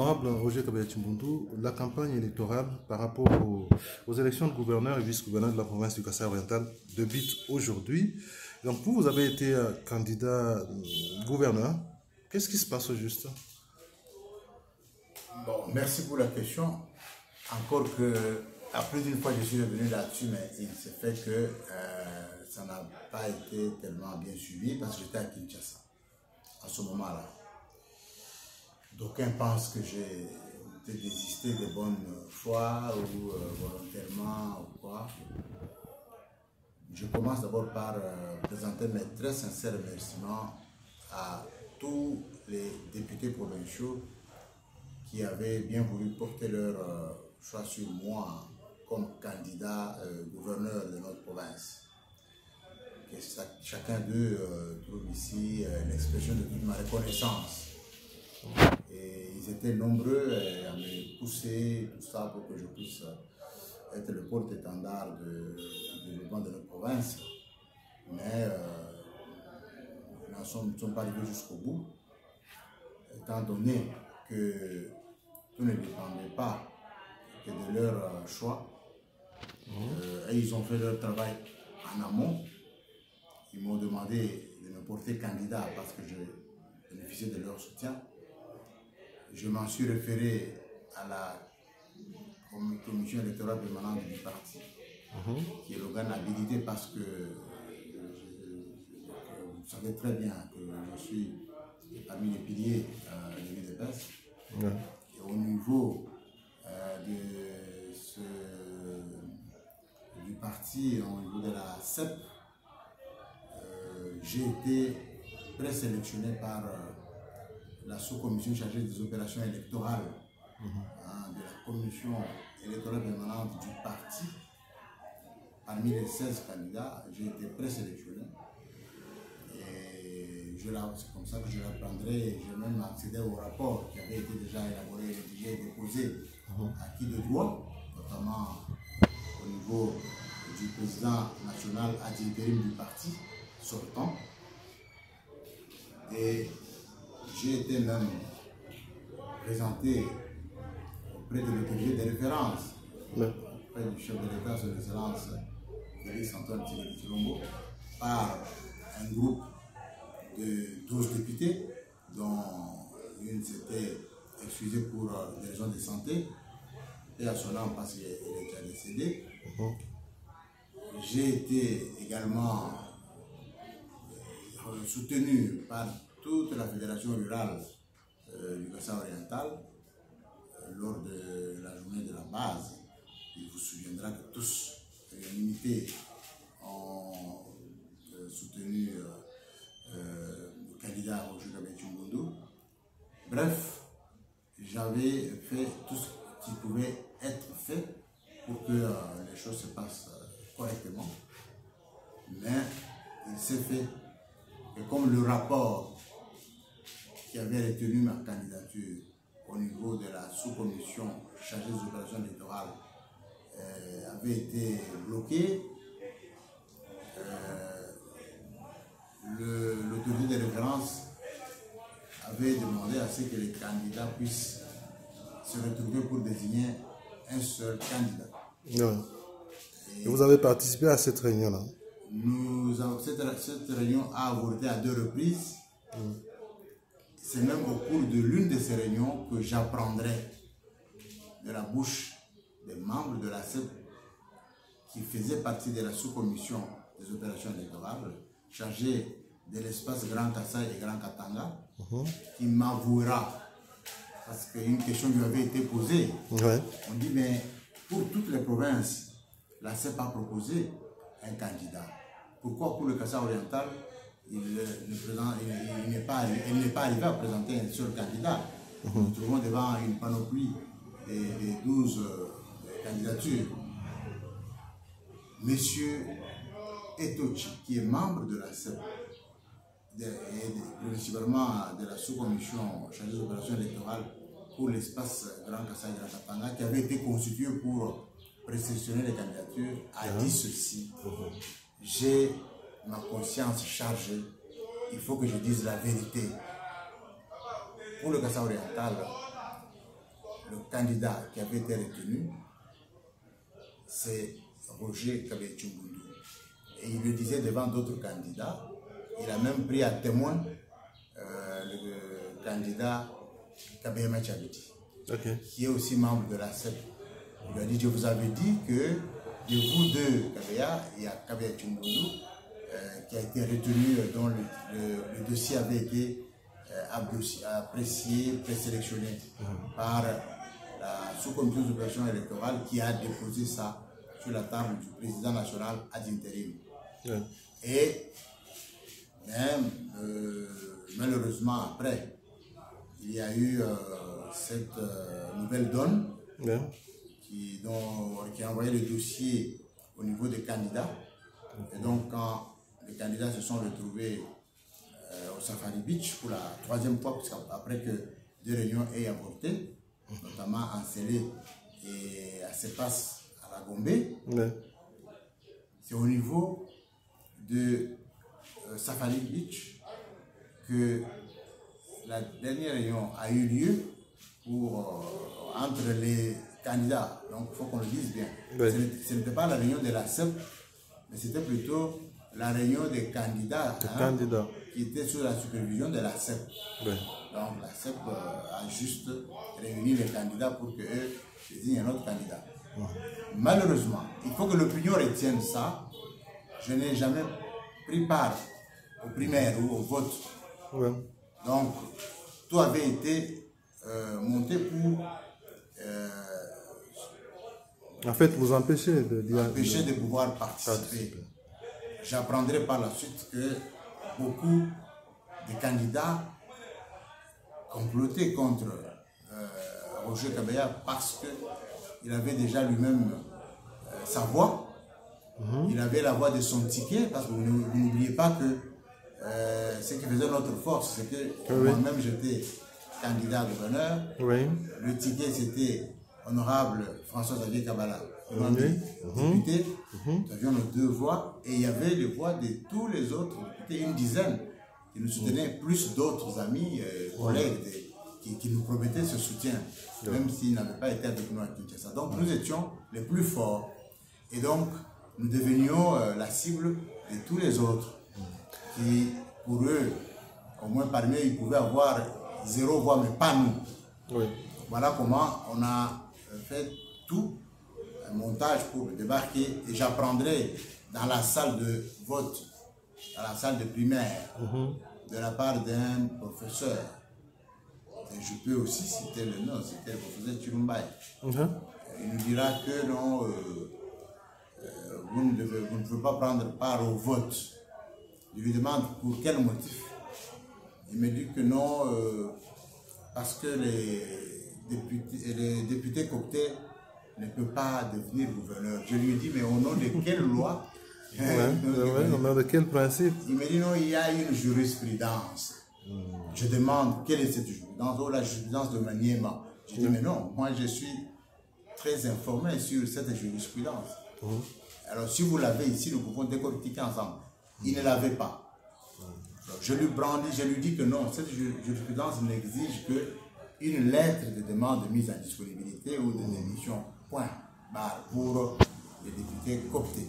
Honorable Roger Kabila Chimbundu, la campagne électorale par rapport aux élections de gouverneur et vice-gouverneur de la province du Kasaï oriental débute aujourd'hui. Donc vous avez été candidat gouverneur. Qu'est-ce qui se passe au juste? Bon, merci pour la question. Encore que, à plus d'une fois, je suis revenu là-dessus, mais il s'est fait que ça n'a pas été tellement bien suivi parce que j'étais à Kinshasa à ce moment-là. D'aucuns pensent que j'ai désisté de bonne foi ou volontairement ou quoi. Je commence d'abord par présenter mes très sincères remerciements à tous les députés provinciaux qui avaient bien voulu porter leur choix sur moi comme candidat gouverneur de notre province. Que chacun d'eux trouve ici l'expression de toute ma reconnaissance. Et ils étaient nombreux à me pousser, tout ça, pour que je puisse être le porte-étendard du développement de notre province. Mais nous ne sommes pas arrivés jusqu'au bout, étant donné que tout ne dépendait pas que de leur choix. Et ils ont fait leur travail en amont. Ils m'ont demandé de me porter candidat parce que je bénéficiais de leur soutien. Je m'en suis référé à la commission électorale permanente du parti, qui est l'organe habilité parce que vous savez très bien que je suis parmi les piliers de l'UDPS. Et au niveau du parti, au niveau de la CEP, j'ai été présélectionné par la sous-commission chargée des opérations électorales de la commission électorale permanente du parti. Parmi les 16 candidats, j'ai été présélectionné. Et c'est comme ça que je l'apprendrai. J'ai même accédé au rapport qui avait été déjà élaboré, rédigé et déposé à qui de droit, notamment au niveau du président national adjudant du parti sortant. Et j'ai été même présenté auprès de l'autorité de référence, auprès du chef de l'État sur l'excellence Félix Antoine Tshisekedi Tshilombo, par un groupe de 12 députés, dont une s'était excusée pour des raisons de santé, et à son nom parce qu'elle est déjà décédée. J'ai été également soutenu par toute la fédération rurale du Kasaï oriental lors de la journée de la base. Il vous souviendra que tous, à l'unanimité, ont soutenu le candidat Roger Kabila Chimbundu. Bref, j'avais fait tout ce qui pouvait être fait pour que les choses se passent correctement. Mais il s'est fait que comme le rapport qui avait retenu ma candidature au niveau de la sous-commission chargée des opérations électorales avait été bloqué, l'autorité de référence avait demandé à ce que les candidats puissent se retrouver pour désigner un seul candidat. Et vous avez participé à cette réunion-là? Cette réunion a avorté à 2 reprises. C'est même au cours de l'une de ces réunions que j'apprendrai de la bouche des membres de la CEP qui faisaient partie de la sous-commission des opérations électorales chargée de l'espace Grand Kasaï et Grand Katanga, qui m'avouera, parce qu'une question lui avait été posée. On dit, mais pour toutes les provinces, la CEP a proposé un candidat. Pourquoi pour le Kasaï oriental, il n'est pas arrivé à présenter un seul candidat? Nous nous trouvons devant une panoplie de 12 candidatures. Monsieur Etochi, qui est membre de la CEP, principalement de la sous-commission chargée des opérations électorales pour l'espace Grand Kasaï Grand Katanga, qui avait été constitué pour présélectionner les candidatures, a dit ceci: j'ai ma conscience chargée, il faut que je dise la vérité. Pour le Kasaï oriental, le candidat qui avait été retenu, c'est Roger Kabeye-Tchoumbundu. Et il le disait devant d'autres candidats. Il a même pris à témoin le candidat Kabeyama Tchabiti, qui est aussi membre de la CEP. Il lui a dit, je vous avais dit que de vous deux, Kabeya, il y a Kabeye Tchoumbundu, qui a été retenu, dont le dossier avait été apprécié, présélectionné par la sous-commission d'opération électorale qui a déposé ça sur la table du président national ad interim. Et même, malheureusement, après, il y a eu cette nouvelle donne qui a envoyé le dossier au niveau des candidats. Et donc, quand les candidats se sont retrouvés au Safari Beach pour la troisième fois, parce qu'après que deux réunions aient avorté, notamment à Ncélé et à Sepas à la Gombe, c'est au niveau de Safari Beach que la dernière réunion a eu lieu entre les candidats. Donc il faut qu'on le dise bien. Ce n'était pas la réunion de la CEP, mais c'était plutôt la réunion des candidats, qui étaient sous la supervision de la CEP. Donc la CEP a juste réuni les candidats pour qu'eux désignent un autre candidat. Malheureusement, il faut que l'opinion retienne ça. Je n'ai jamais pris part aux primaires ou au vote. Donc, tout avait été monté pour en fait, vous empêcher de pouvoir participer. J'apprendrai par la suite que beaucoup de candidats complotaient contre Roger Kabeya parce qu'il avait déjà lui-même sa voix. Il avait la voix de son ticket, parce que vous n'oubliez pas que ce qui faisait notre force, c'est que moi-même j'étais candidat à gouverneur. Le ticket c'était honorable François-Xavier Kabala, député. Nous avions nos deux voix et il y avait les voix de tous les autres députés, une dizaine, qui nous soutenaient, plus d'autres amis, collègues qui nous promettaient ce soutien, même s'ils n'avaient pas été avec nous à Kinshasa. Donc nous étions les plus forts et donc nous devenions la cible de tous les autres qui, pour eux, au moins parmi eux, ils pouvaient avoir 0 voix, mais pas nous. Voilà comment on a fait tout un montage pour débarquer et j'apprendrai dans la salle de vote, dans la salle de primaire, de la part d'un professeur. Et je peux aussi citer le nom, c'était le professeur Chirumbaye. Il nous dira que non, vous ne pouvez pas prendre part au vote. Je lui demande pour quel motif. Il me dit que non, parce que les députés coptés ne peuvent pas devenir gouverneurs. Je lui ai dit, mais au nom de quelle loi? Au nom de quel principe? Il me dit, non, il y a une jurisprudence. Je demande, quelle est cette jurisprudence? Oh, la jurisprudence de Maniema. Je dis, mais non, moi je suis très informé sur cette jurisprudence. Alors, si vous l'avez ici, nous pouvons décortiquer ensemble. Il ne l'avait pas. Alors, je lui brandis, je lui dis que non, cette jurisprudence n'exige qu'une lettre de demande de mise en disponibilité ou de démission. Point. Barre pour les députés coptés.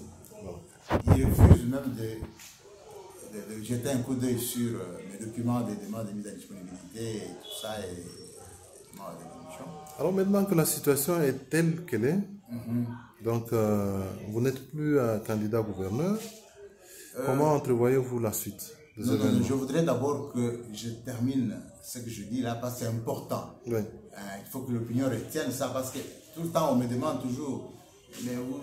Il refuse même de jeter un coup d'œil sur les documents des demandes de mise en disponibilité et tout ça. Alors maintenant que la situation est telle qu'elle est, donc vous n'êtes plus un candidat gouverneur, comment entrevoyez-vous la suite des événements? Je voudrais d'abord que je termine ce que je dis là parce que c'est important. Il faut que l'opinion retienne ça parce que tout le temps on me demande toujours, mais vous,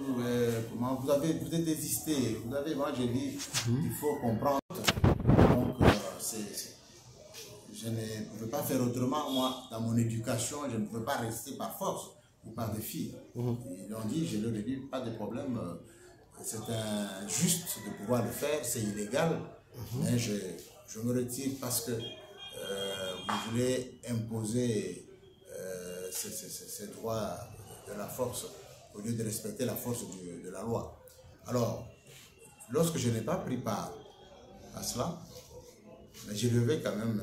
comment vous êtes désisté, moi j'ai dit, il faut comprendre. Donc je ne pouvais pas faire autrement, moi, dans mon éducation, je ne pouvais pas rester par force ou par défi. Ils l'ont dit, je leur ai dit, pas de problème, c'est juste de pouvoir le faire, c'est illégal, mais je me retire parce que vous voulez imposer ces droits de la force au lieu de respecter la force de la loi. Alors, lorsque je n'ai pas pris part à cela, mais j'ai levé quand même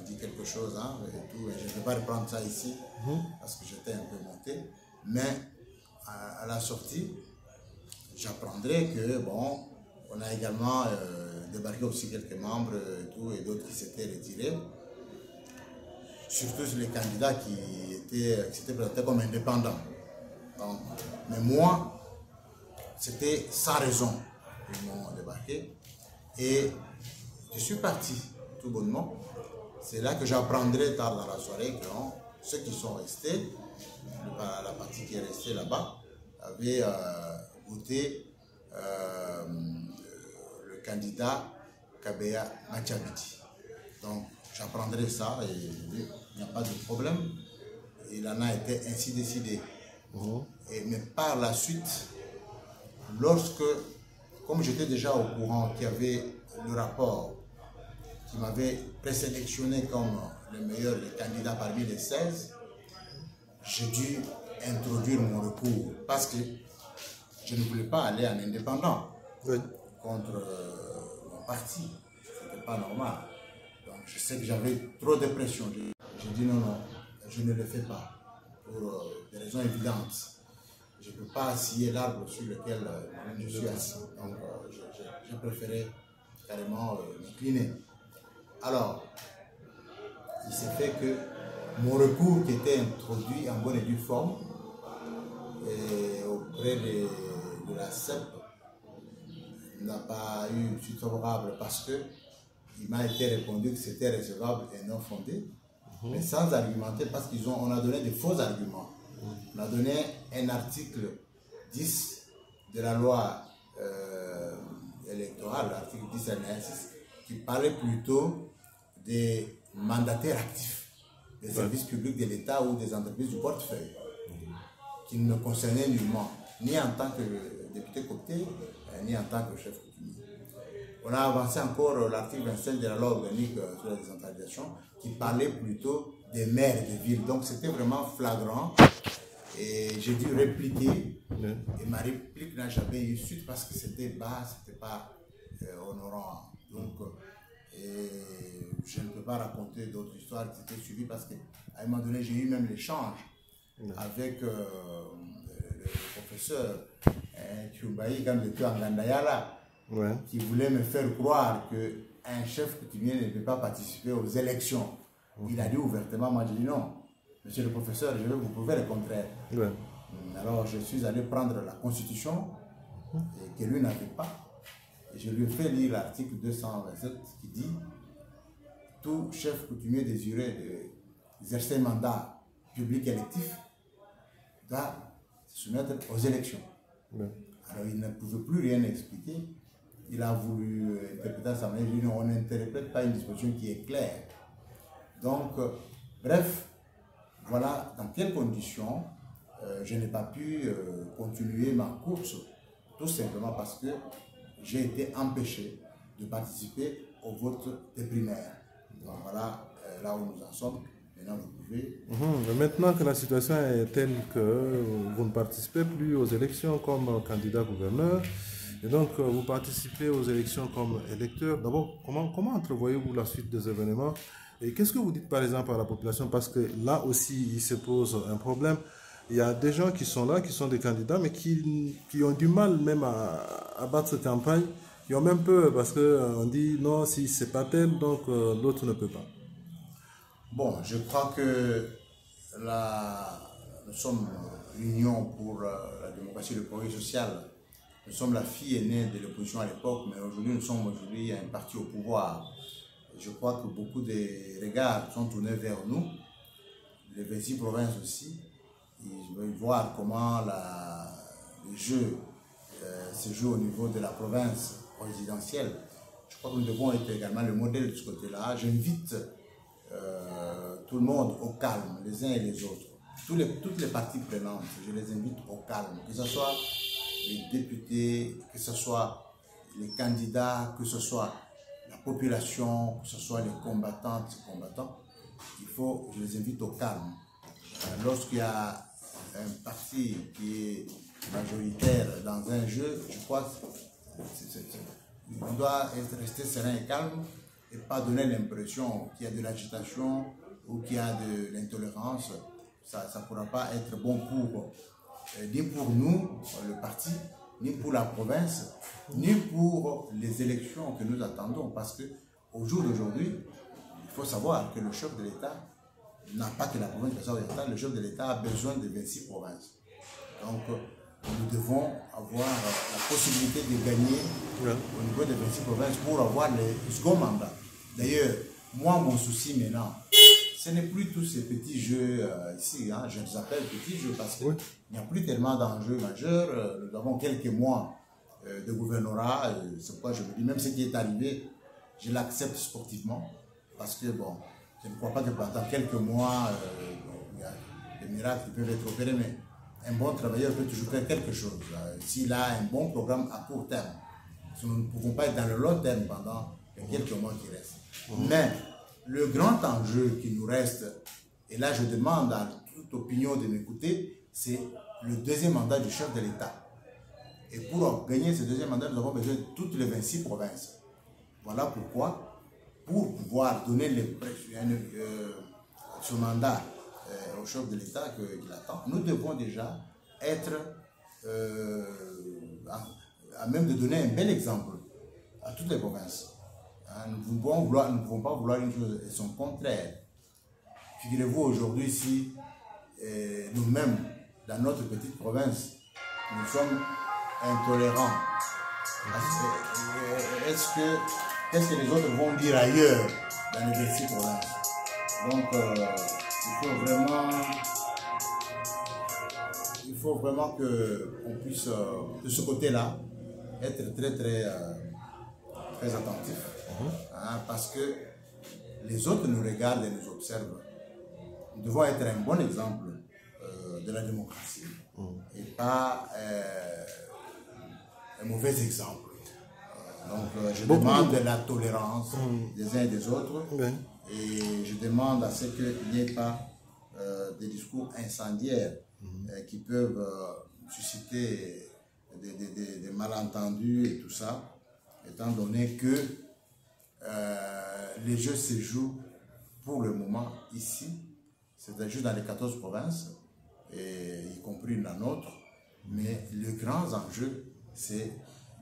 dit quelque chose, hein, et tout, et je ne vais pas reprendre ça ici, parce que j'étais un peu monté, mais à la sortie, j'apprendrai que, bon, on a également débarqué aussi quelques membres et tout, et d'autres qui s'étaient retirés, surtout sur les candidats qui s'étaient présentés comme indépendants. Donc, mais moi, c'était sans raison qu'ils m'ont débarqué, et je suis parti tout bonnement. C'est là que j'apprendrai tard dans la soirée que ceux qui sont restés, la partie qui est restée là-bas, avaient voté le candidat Kabeya Machabiti. Donc j'apprendrai ça et il n'y a pas de problème. Il en a été ainsi décidé. Mais par la suite, lorsque, comme j'étais déjà au courant qu'il y avait le rapport qui m'avait présélectionné comme le meilleur des candidats parmi les 16, j'ai dû introduire mon recours parce que je ne voulais pas aller en indépendant contre mon parti. Ce n'était pas normal. Donc je sais que j'avais trop de pression. J'ai dit non, je ne le fais pas pour des raisons évidentes. Je ne peux pas scier l'arbre sur lequel je suis assis. Donc j'ai préféré carrément m'incliner. Alors, il s'est fait que mon recours qui était introduit en bonne et due forme auprès de la CEP n'a pas eu suite favorable parce que il m'a été répondu que c'était recevable et non fondé, mais sans argumenter parce qu'on a donné de faux arguments. On a donné un article 10 de la loi électorale, l'article 10 alinéa 6, qui parlait plutôt des mandataires actifs des services publics de l'État ou des entreprises du portefeuille, qui ne me concernaient nullement, ni en tant que député copté, ni en tant que chef coutumier. On a avancé encore l'article 25 de la loi organique sur la décentralisation, qui parlait plutôt des maires de ville. Donc c'était vraiment flagrant. Et j'ai dû répliquer. Et ma réplique n'a jamais eu suite parce que c'était bas, c'était pas honorant. Donc, je ne peux pas raconter d'autres histoires qui étaient suivies parce qu'à un moment donné, j'ai eu même l'échange avec le professeur Tchoubaï quand j'étais en Gandayala, qui voulait me faire croire qu'un chef coutumier ne peut pas participer aux élections. Il a dit ouvertement, moi j'ai dit non. Monsieur le professeur, vous pouvez le contraire. Alors je suis allé prendre la constitution que lui n'avait pas. Et je lui ai fait lire l'article 227 qui dit tout chef coutumier désiré d'exercer un mandat public électif doit se soumettre aux élections. Alors il ne pouvait plus rien expliquer. Il a voulu interpréter sa manière. Il dit non, on n'interprète pas une disposition qui est claire. Donc, bref, voilà dans quelles conditions je n'ai pas pu continuer ma course, tout simplement parce que j'ai été empêché de participer au vote des primaires. Donc voilà là où nous en sommes. Maintenant, vous pouvez... Maintenant que la situation est telle que vous ne participez plus aux élections comme candidat gouverneur, et donc vous participez aux élections comme électeur, d'abord, comment entrevoyez-vous la suite des événements? Et qu'est-ce que vous dites par exemple à la population? Parce que là aussi, il se pose un problème. Il y a des gens qui sont là, qui sont des candidats, mais qui ont du mal même à battre cette campagne, qui ont même peur parce qu'on dit non, si c'est pas tel, donc l'autre ne peut pas. Bon, je crois que nous sommes l'Union pour la démocratie et le progrès social. Nous sommes la fille aînée de l'opposition à l'époque, mais aujourd'hui nous sommes un parti au pouvoir. Je crois que beaucoup de regards sont tournés vers nous, les 26 provinces aussi. Ils veulent voir comment le jeu se joue au niveau de la province présidentielle. Je crois que nous devons être également le modèle de ce côté-là. J'invite tout le monde au calme, les uns et les autres. Toutes les parties prenantes, je les invite au calme. Que ce soit les députés, que ce soit les candidats, que ce soit la population, que ce soit les combattantes et combattants. Je les invite au calme. Lorsqu'il y a un parti qui est majoritaire dans un jeu, je crois qu'on doit rester serein et calme et pas donner l'impression qu'il y a de l'agitation ou qu'il y a de l'intolérance, ça ne pourra pas être bon pour ni pour nous, le parti, ni pour la province, ni pour les élections que nous attendons. Parce qu'au jour d'aujourd'hui, il faut savoir que le chef de l'État n'a pas que la province de Kasaï-Oriental, le chef de l'État a besoin de 26 provinces. Donc, nous devons avoir la possibilité de gagner au niveau des 26 provinces pour avoir le second mandat. D'ailleurs, moi, mon souci maintenant, ce n'est plus tous ces petits jeux ici, hein, je les appelle petits jeux parce qu'il n'y a plus tellement d'enjeux majeurs. Nous avons quelques mois de gouvernorat, c'est pourquoi je me dis, même ce qui est arrivé, je l'accepte sportivement parce que, bon, je ne crois pas que pendant quelques mois, il y a des miracles qui peuvent être opérés, mais un bon travailleur peut toujours faire quelque chose. S'il a un bon programme à court terme, nous ne pouvons pas être dans le long terme pendant les quelques mois qui restent. Mais le grand enjeu qui nous reste, et là je demande à toute opinion de m'écouter, c'est le deuxième mandat du chef de l'État. Et pour gagner ce deuxième mandat, nous avons besoin de toutes les 26 provinces. Voilà pourquoi, pour pouvoir donner ce mandat au chef de l'État qu'il attend, nous devons déjà être à même de donner un bel exemple à toutes les provinces. Nous ne pouvons pas vouloir une chose et son contraire. Figurez-vous aujourd'hui si nous-mêmes, dans notre petite province, nous sommes intolérants. Qu'est-ce que les autres vont dire ailleurs dans les 26 provinces? Donc, il faut vraiment qu'on puisse, de ce côté-là, être très attentif. Parce que les autres nous regardent et nous observent. Nous devons être un bon exemple de la démocratie et pas un mauvais exemple. Donc, je demande la tolérance des uns et des autres et je demande à ce qu'il n'y ait pas des discours incendiaires qui peuvent susciter des malentendus et tout ça, étant donné que les jeux se jouent pour le moment ici, c'est-à-dire dans les 14 provinces, et y compris la nôtre, mais le grand enjeu, c'est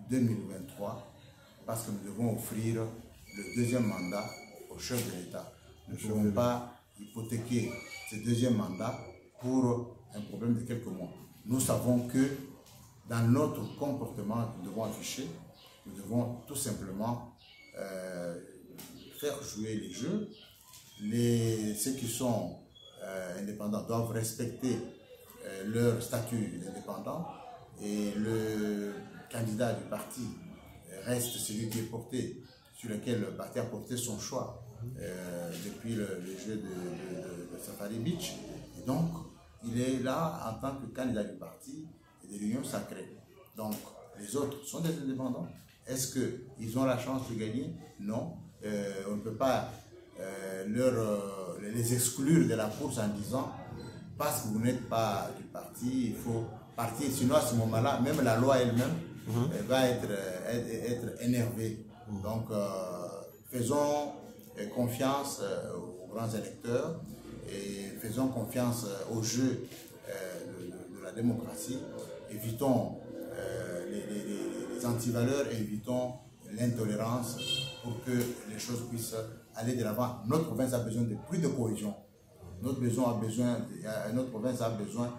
2023, parce que nous devons offrir le deuxième mandat au chef de l'État. Nous ne pouvons pas hypothéquer ce deuxième mandat pour un problème de quelques mois. Nous savons que dans notre comportement que nous devons afficher, nous devons tout simplement faire jouer les jeux. Ceux qui sont indépendants doivent respecter leur statut d'indépendant et le candidat du parti reste celui qui est porté, sur lequel le parti a porté son choix depuis le jeu de Safari Beach. Et donc, il est là en tant que candidat du parti et de l'Union sacrée. Donc, les autres sont des indépendants. Est-ce qu'ils ont la chance de gagner? Non. On ne peut pas les exclure de la course en disant parce que vous n'êtes pas du parti, il faut partir. Sinon, à ce moment-là, même la loi elle-même va être énervée. Donc, faisons confiance aux grands électeurs et faisons confiance au jeu de la démocratie. Évitons les antivaleurs et évitons l'intolérance pour que les choses puissent aller de l'avant. Notre province a besoin de plus de cohésion. Notre province a besoin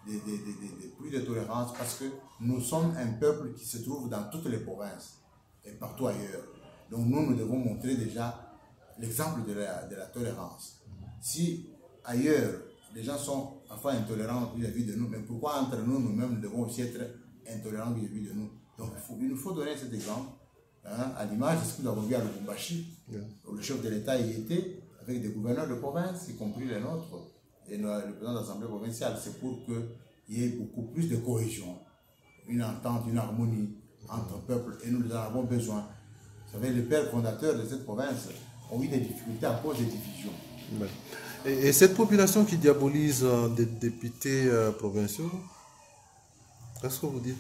de plus de tolérance parce que nous sommes un peuple qui se trouve dans toutes les provinces et partout ailleurs. Donc nous devons montrer déjà l'exemple de la tolérance. Si ailleurs, les gens sont parfois intolérants vis-à-vis de nous, mais pourquoi entre nous, nous-mêmes, nous devons aussi être intolérants vis-à-vis de nous? Donc il nous faut donner cet exemple. À l'image de ce que nous avons vu à Lubumbashi, où le chef de l'État y était, avec des gouverneurs de province, y compris les nôtres, et le président de l'Assemblée provinciale. C'est pour qu'il y ait beaucoup plus de cohésion, une entente, une harmonie entre peuples, et nous en avons besoin. Vous savez, les pères fondateurs de cette province ont eu des difficultés à cause des divisions. Et cette population qui diabolise des députés provinciaux, qu'est-ce que vous dites?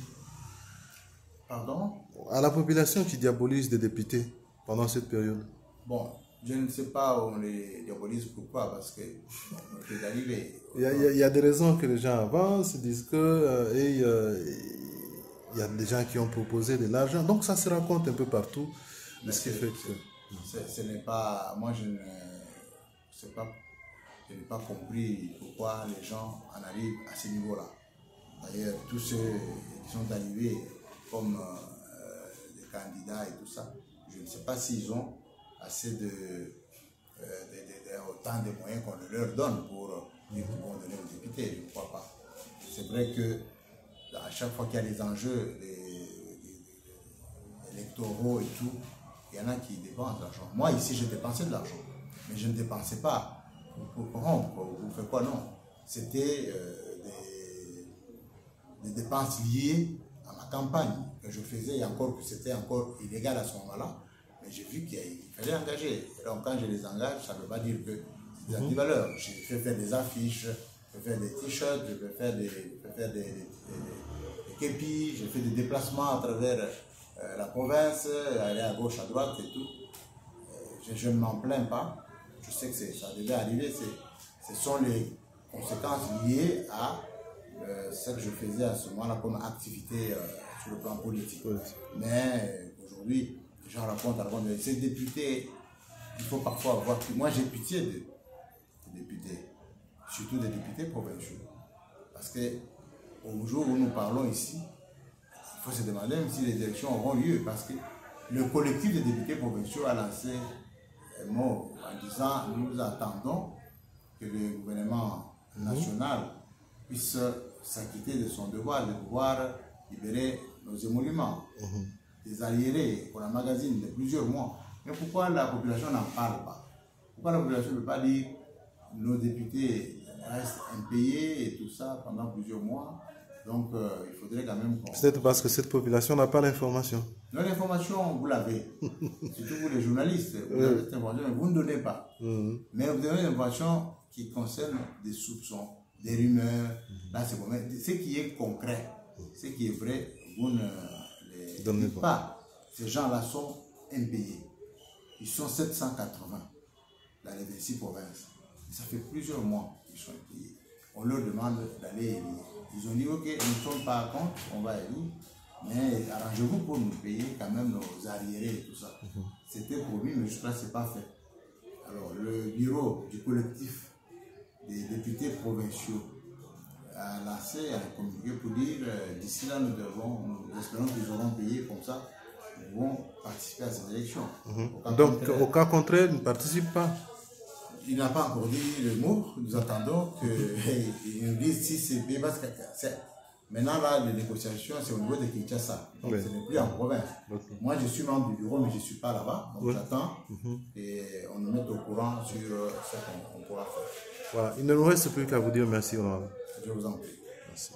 Pardon? À la population qui diabolise des députés pendant cette période. Bon, je ne sais pas où on les diabolise, pourquoi, parce que bon, on peut arriver. Il y a des raisons que les gens avancent, ils disent que il y a des gens qui ont proposé de l'argent, donc ça se raconte un peu partout. Ce qui fait que... Ce n'est pas, moi je ne sais pas, je n'ai pas compris pourquoi les gens en arrivent à ce niveau-là. D'ailleurs, tous ceux qui sont arrivés comme des candidats et tout ça, je ne sais pas s'ils ont assez autant de moyens qu'on leur donne pour dire qu'ils vont donner aux députés, je ne crois pas. C'est vrai que à chaque fois qu'il y a des enjeux électoraux et tout, il y en a qui dépensent de l'argent. Moi ici je dépensais de l'argent, mais je ne dépensais pas pour corrompre ou faire quoi, non. C'était des dépenses liées à ma campagne que je faisais, et encore que c'était encore illégal à ce moment-là. Mais j'ai vu qu'il fallait engager. Donc quand je les engage, ça ne veut pas dire que c'est des antivaleurs. Je fais faire des affiches, je fais faire des t-shirts, je peux faire des képis, je fais des déplacements à travers la province, aller à gauche, à droite et tout. Je ne m'en plains pas. Je sais que ça devait arriver. Ce sont les conséquences liées à ce que je faisais à ce moment-là comme activité sur le plan politique. Mais aujourd'hui, les gens racontent, ces députés, il faut parfois avoir... Moi, j'ai pitié des députés, surtout des députés provinciaux. Parce qu'au jour où nous parlons ici, il faut se demander même si les élections auront lieu. Parce que le collectif des députés provinciaux a lancé un mot en disant « Nous attendons que le gouvernement national puisse s'acquitter de son devoir de pouvoir libérer nos émoluments, des arriérés pour la magazine de plusieurs mois. » Mais pourquoi la population n'en parle pas? Pourquoi la population ne peut pas dire nos députés restent impayés et tout ça pendant plusieurs mois? Donc il faudrait quand même qu'on... Peut-être parce que cette population n'a pas l'information. Non, l'information, vous l'avez. Surtout vous les journalistes, vous avez cette information, mais vous ne donnez pas. Mais vous donnez une information qui concerne des soupçons, des rumeurs. Là, c'est bon. Mais ce qui est concret, ce qui est vrai, vous ne les dites pas. Ces gens-là sont impayés. Ils sont 780 dans les 26 provinces. Et ça fait plusieurs mois qu'ils sont impayés. On leur demande d'aller élire. Ils ont dit, ok, nous ne sommes pas contre, on va élire, mais arrangez-vous pour nous payer quand même nos arriérés et tout ça. C'était promis, mais jusqu'à là, ce n'est pas fait. Alors, le bureau du collectif des députés provinciaux a lancé, a communiqué pour dire, d'ici là, nous espérons qu'ils auront payé comme ça, nous vont participer à ces élections. Donc, au cas contraire, ils ne participent pas. Il n'a pas encore dit le mot. Nous attendons qu'il nous dise si c'est payé. Parce que maintenant, là, les négociations, c'est au niveau de Kinshasa. Donc, ce n'est plus en province. Moi, je suis membre du bureau, mais je ne suis pas là-bas. Donc, j'attends et on nous met au courant sur ce qu'on pourra faire. Voilà. Il ne nous reste plus qu'à vous dire merci, honorable. Je vous en prie. Merci.